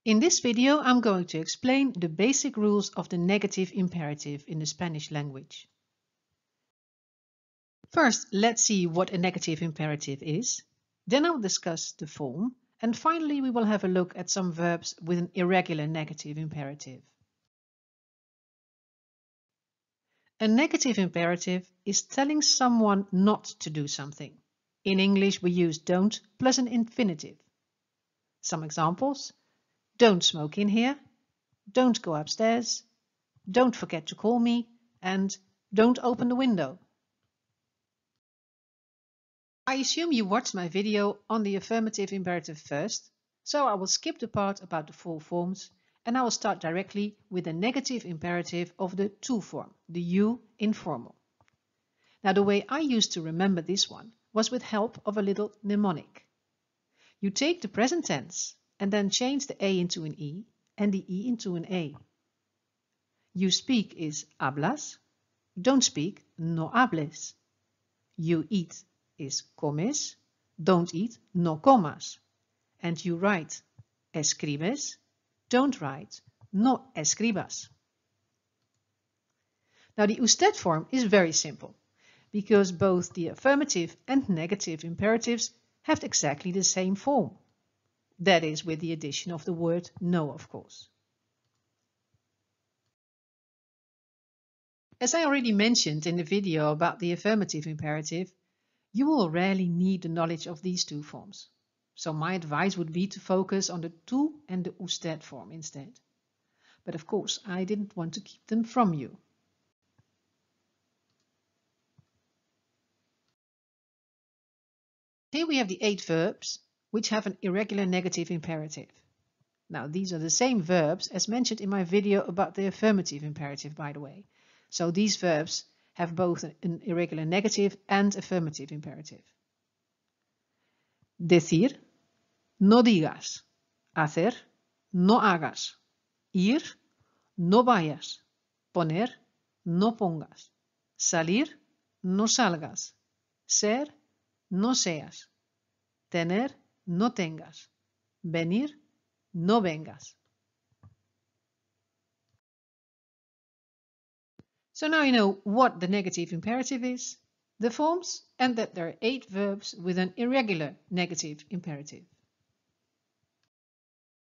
In this video, I'm going to explain the basic rules of the negative imperative in the Spanish language. First, let's see what a negative imperative is. Then I'll discuss the form. And finally, we will have a look at some verbs with an irregular negative imperative. A negative imperative is telling someone not to do something. In English, we use don't plus an infinitive. Some examples: don't smoke in here, don't go upstairs, don't forget to call me, and don't open the window. I assume you watched my video on the affirmative imperative first, so I will skip the part about the full forms and I will start directly with the negative imperative of the to form, the you informal. Now, the way I used to remember this one was with help of a little mnemonic. You take the present tense and then change the A into an E and the E into an A. You speak is hablas, don't speak, no hables. You eat is comes, don't eat, no comas. And you write, escribes, don't write, no escribas. Now the usted form is very simple, because both the affirmative and negative imperatives have exactly the same form. That is, with the addition of the word no, of course. As I already mentioned in the video about the affirmative imperative, you will rarely need the knowledge of these two forms. So my advice would be to focus on the to and the usted form instead. But of course, I didn't want to keep them from you. Here we have the 8 verbs which have an irregular negative imperative. Now these are the same verbs as mentioned in my video about the affirmative imperative, by the way. So these verbs have both an irregular negative and affirmative imperative. Decir, no digas. Hacer, no hagas. Ir, no vayas. Poner, no pongas. Salir, no salgas. Ser, no seas. Tener, no tengas. Venir, no vengas. So now you know what the negative imperative is, the forms, and that there are 8 verbs with an irregular negative imperative.